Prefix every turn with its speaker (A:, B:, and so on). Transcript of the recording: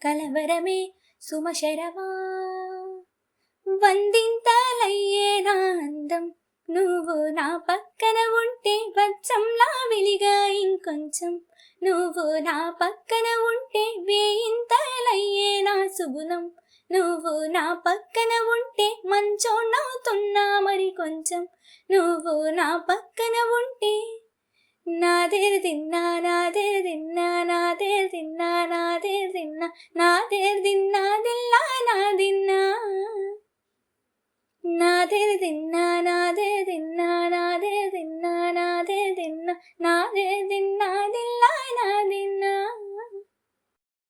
A: కలవరమే సుమశరమా వందింతలయ్యేనా అందం నువ్వు నా పక్కన ఉంటే వజ్రంలా వెలిగా ఇంకొంచెం నువ్వు నా పక్కన ఉంటే వేయింతలయ్యేనా సుగుణం నువ్వు నా పక్కన ఉంటే మంచోన్నవుతున్నా మరి కొంచెం నువ్వు నా పక్కన ఉంటే నాదేర్ దిన్నా నాదేర్ దిన్నా నాదేర్ దిన్నా నాదేర్ దిన్నా నాదేర్ దిన్నా దిల్లా నా దిన్నా